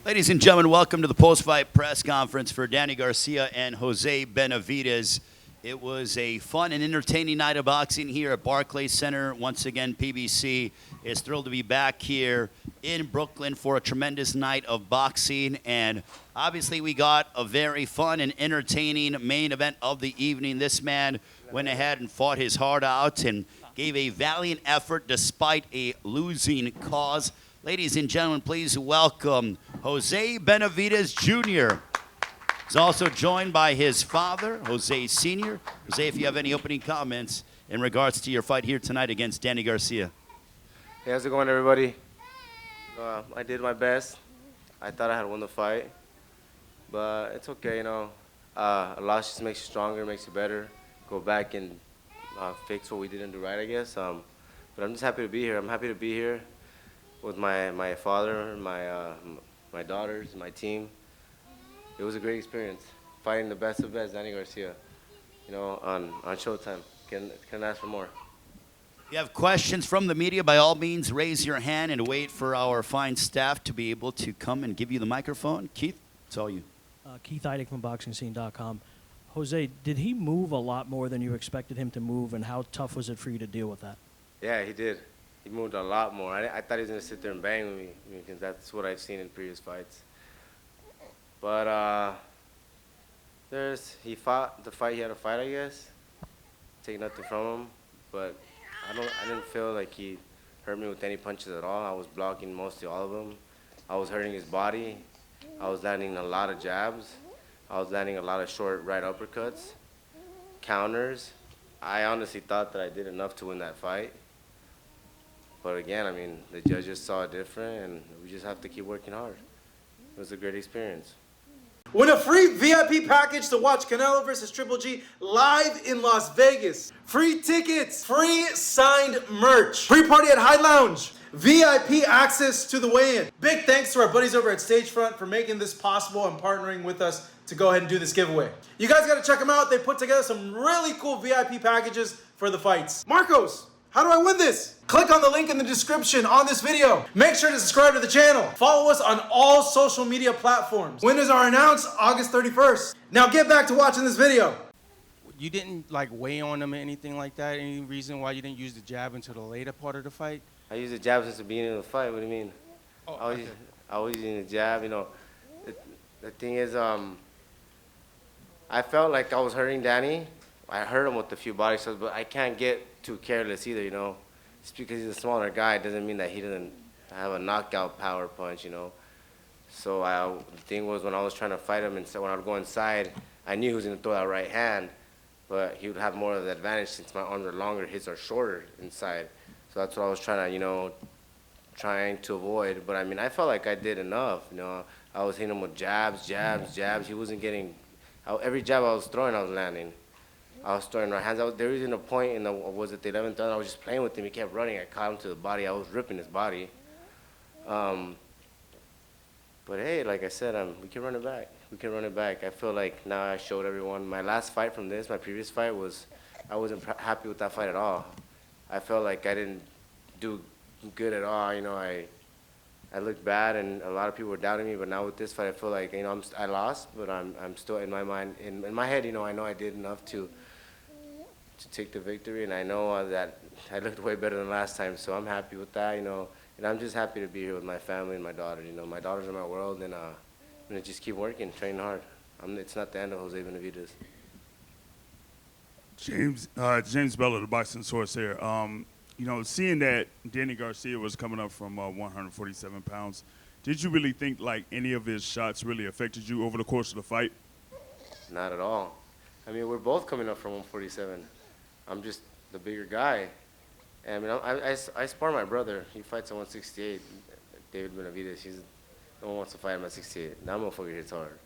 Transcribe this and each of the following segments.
Ladies and gentlemen, welcome to the post-fight press conference for Danny Garcia and Jose Benavidez. It was a fun and entertaining night of boxing here at Barclays Center. Once again, PBC is thrilled to be back here in Brooklyn for a tremendous night of boxing. And obviously, we got a very fun and entertaining main event of the evening. This man went ahead and fought his heart out and gave a valiant effort despite a losing cause. Ladies and gentlemen, please welcome Jose Benavidez Jr. He's also joined by his father, Jose Sr. Jose, if you have any opening comments in regards to your fight here tonight against Danny Garcia. Hey, how's it going, everybody? I did my best. I thought I had won the fight, but it's okay, you know. A loss just makes you stronger, makes you better. Go back and fix what we didn't do right, I guess. But I'm just happy to be here. I'm happy to be here with my father, my daughters, my team. It was a great experience, fighting the best of best, Danny Garcia, you know, on Showtime. Can ask for more. If you have questions from the media, by all means, raise your hand and wait for our fine staff to be able to come and give you the microphone. Keith, it's all you. Keith Eidig from BoxingScene.com. Jose, did he move a lot more than you expected him to move, and how tough was it for you to deal with that? Yeah, he did. He moved a lot more. I thought he was going to sit there and bang with me, because that's what I've seen in previous fights. But he fought the fight he had to fight, I guess. Take nothing from him, but I didn't feel like he hurt me with any punches at all. I was blocking mostly all of them. I was hurting his body. I was landing a lot of jabs. I was landing a lot of short right uppercuts, counters. I honestly thought that I did enough to win that fight. But again, I mean, the judges saw it different, and we just have to keep working hard. It was a great experience. Win a free VIP package to watch Canelo vs. Triple G live in Las Vegas. Free tickets, free signed merch, free party at High Lounge, VIP access to the weigh-in. Big thanks to our buddies over at Stagefront for making this possible and partnering with us to go ahead and do this giveaway. You guys got to check them out. They put together some really cool VIP packages for the fights. Marcos, how do I win this? Click on the link in the description on this video. Make sure to subscribe to the channel. Follow us on all social media platforms. Winners are announced August 31st. Now get back to watching this video. You didn't like weigh on him or anything like that? Any reason why you didn't use the jab until the later part of the fight? I used the jab since the beginning of the fight. What do you mean? Oh, I was using the jab, you know. The thing is, I felt like I was hurting Danny. I hurt him with a few body shots, but I can't get too careless either, you know. Just because he's a smaller guy doesn't mean that he doesn't have a knockout power punch, you know. So the thing was, when I was trying to fight him, and so when I would go inside, I knew he was going to throw that right hand, but he would have more of the advantage since my arms are longer, his are shorter inside. So that's what I was trying to, you know, trying to avoid. But I mean, I felt like I did enough, you know. I was hitting him with jabs. He wasn't getting, every jab I was throwing, I was landing. I was throwing right hands. There was in a point in the 11th round, I was just playing with him. He kept running. I caught him to the body. I was ripping his body. But hey, like I said, we can run it back. We can run it back. I feel like now I showed everyone. My last fight from this, my previous fight, I wasn't happy with that fight at all. I felt like I didn't do good at all. You know, I looked bad, and a lot of people were doubting me. But now with this fight, I feel like, you know, I lost, but I'm still in my mind, in my head. You know, I know I did enough to take the victory, and I know that I looked way better than last time, so I'm happy with that, you know, and I'm just happy to be here with my family and my daughter. You know, my daughters are my world, and I'm gonna just keep working, training hard. It's not the end of Jose Benavidez. James Bell of the Boxing Source here. You know, seeing that Danny Garcia was coming up from 147 pounds, did you really think like any of his shots really affected you over the course of the fight? Not at all. I mean, we're both coming up from 147. I'm just the bigger guy. And I mean, I spar my brother. He fights at 168. David Benavidez. No one wants to fight him at 68. That motherfucker hits hard.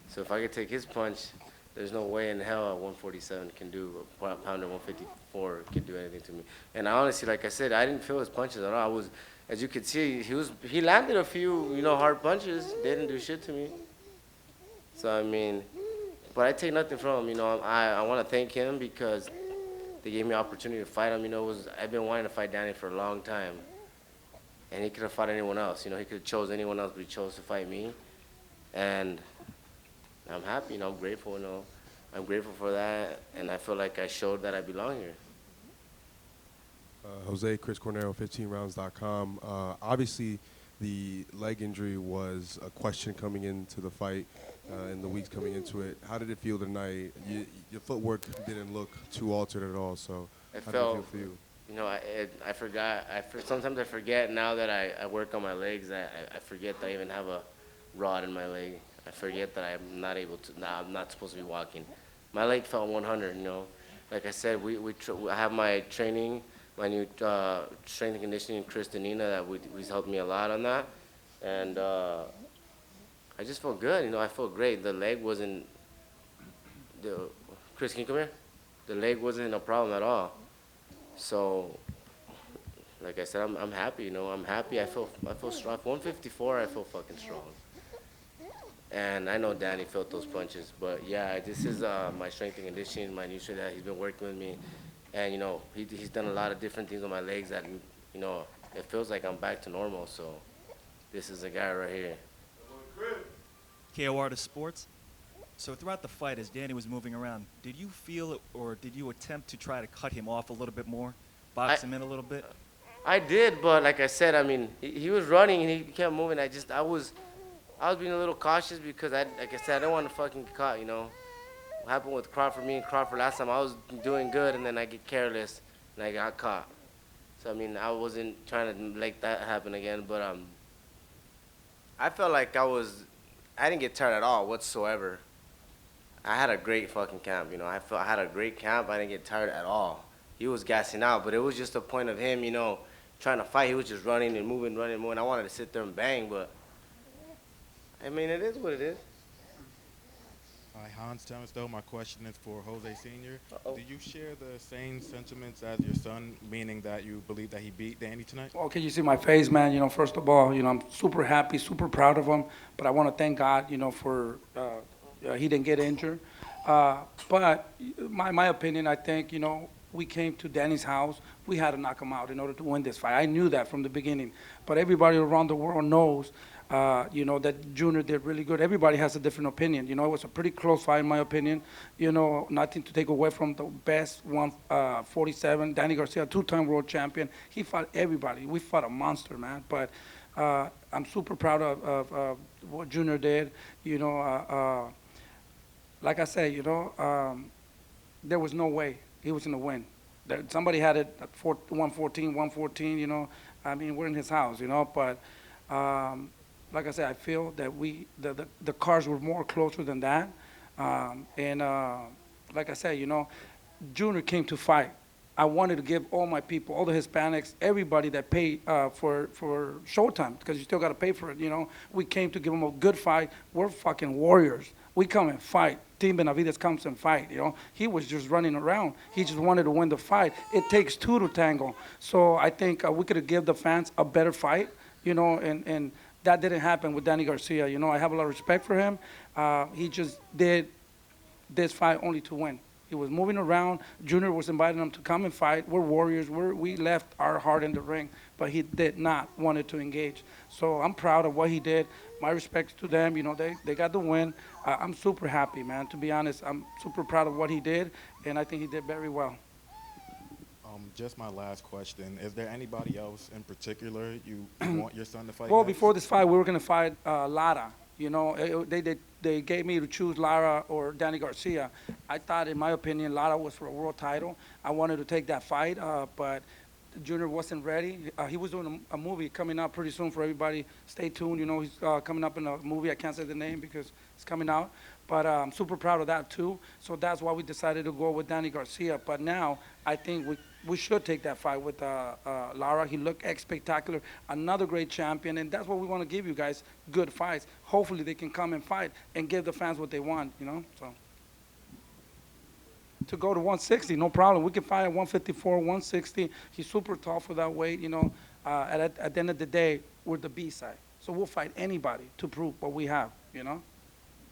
So if I could take his punch, there's no way in hell a 147 can do, a pounder 154 can do anything to me. And I honestly, like I said, I didn't feel his punches at all. As you could see, he landed a few, you know, hard punches. They didn't do shit to me. So I mean, but I take nothing from him. You know, I want to thank him because they gave me an opportunity to fight him. You know, I've been wanting to fight Danny for a long time. and he could have fought anyone else. You know, he could have chose anyone else, but he chose to fight me. And I'm happy, you know, I'm grateful, you know. I'm grateful for that, and I feel like I showed that I belong here. Jose, Chris Cornero, 15rounds.com. Obviously, the leg injury was a question coming into the fight in the weeks coming into it. How did it feel tonight? Your footwork didn't look too altered at all, so how did it feel for you? You know, I forgot. Sometimes I forget now that I work on my legs. I forget that I even have a rod in my leg. I forget that I'm not able to. Nah, I'm not supposed to be walking. My leg felt 100. You know, like I said, I have my training, my new strength and conditioning, Chris Danina, that he's helped me a lot on that, and I just felt good. You know, I felt great. The leg wasn't. Chris, can you come here? The leg wasn't a problem at all. So, like I said, I'm happy. You know, I'm happy. I feel strong. 154, I feel fucking strong. And I know Danny felt those punches, but yeah, this is my strength and conditioning, my new strength that he's been working with me, and you know, he's done a lot of different things on my legs that, you know, it feels like I'm back to normal. So, this is the guy right here. KO Artist Sports. So throughout the fight, as Danny was moving around, did you feel it, or did you attempt to try to cut him off a little bit more, box him in a little bit? I did, but like I said, I mean, he was running and he kept moving. I was being a little cautious because like I said, I didn't want to fucking get caught, you know. What happened with Crawford, me and Crawford last time, I was doing good and then I get careless and I got caught. So I mean, I wasn't trying to make that happen again, but I felt like I didn't get tired at all whatsoever. I had a great fucking camp, you know. I had a great camp. I didn't get tired at all. He was gassing out, but it was just a point of him, you know, trying to fight. He was just running and moving, running and moving. I wanted to sit there and bang, but I mean, it is what it is. Hi, Hans Temestel. My question is for Jose Sr. Do you share the same sentiments as your son, meaning that you believe that he beat Danny tonight? Well, can you see my face, man? You know, first of all, you know, I'm super happy, super proud of him, but I want to thank God, you know, for he didn't get injured. But my opinion, I think, you know, we came to Danny's house. We had to knock him out in order to win this fight. I knew that from the beginning. But everybody around the world knows, you know, that Junior did really good. Everybody has a different opinion. You know, it was a pretty close fight, in my opinion. You know, nothing to take away from the best 147, Danny Garcia, two-time world champion. He fought everybody. We fought a monster, man. But I'm super proud of what Junior did. You know, like I said, you know, there was no way he was going to win. Somebody had it at 114, you know. I mean, we're in his house, you know. But like I said, I feel that the cards were more closer than that. Like I said, you know, Junior came to fight. I wanted to give all my people, all the Hispanics, everybody that paid for Showtime, because you still got to pay for it, you know. We came to give them a good fight. We're fucking warriors. We come and fight. Team Benavidez comes and fight, you know. He was just running around. He just wanted to win the fight. It takes two to tango. So I think we could have given the fans a better fight, you know, and that didn't happen with Danny Garcia. You know, I have a lot of respect for him. He just did this fight only to win. He was moving around. Junior was inviting him to come and fight. We're warriors. We left our heart in the ring, but he did not want to engage. So I'm proud of what he did. My respects to them. You know, they got the win. I'm super happy, man. To be honest, I'm super proud of what he did, and I think he did very well. Just my last question. Is there anybody else in particular you want your son to fight? Well, next? before this fight, we were going to fight Lara. You know, they gave me to choose Lara or Danny Garcia. I thought, in my opinion, Lara was for a world title. I wanted to take that fight, but Junior wasn't ready. He was doing a movie coming out pretty soon for everybody. Stay tuned. You know, he's coming up in a movie. I can't say the name because it's coming out. But I'm super proud of that, too. So that's why we decided to go with Danny Garcia. But now I think we should take that fight with Lara. He looked spectacular. Another great champion. And that's what we want to give you guys, good fights. Hopefully they can come and fight and give the fans what they want, you know. So to go to 160, no problem. We can fight at 154, 160. He's super tall for that weight, you know. At the end of the day, we're the B side. So we'll fight anybody to prove what we have, you know.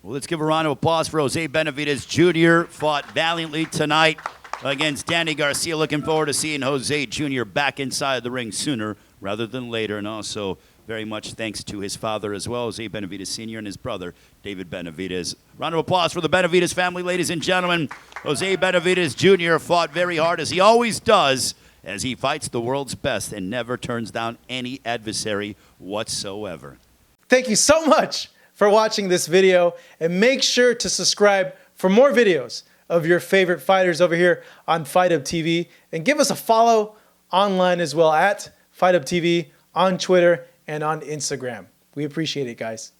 Well, let's give a round of applause for Jose Benavidez Jr. Fought valiantly tonight against Danny Garcia. Looking forward to seeing Jose Jr. back inside the ring sooner rather than later. And also very much thanks to his father as well, Jose Benavidez Sr., and his brother, David Benavidez. Round of applause for the Benavidez family, ladies and gentlemen. Jose Benavidez Jr. fought very hard, as he always does, as he fights the world's best and never turns down any adversary whatsoever. Thank you so much for watching this video, and make sure to subscribe for more videos of your favorite fighters over here on Fight Up TV, and give us a follow online as well at Fight Up TV on Twitter and on Instagram. We appreciate it, guys.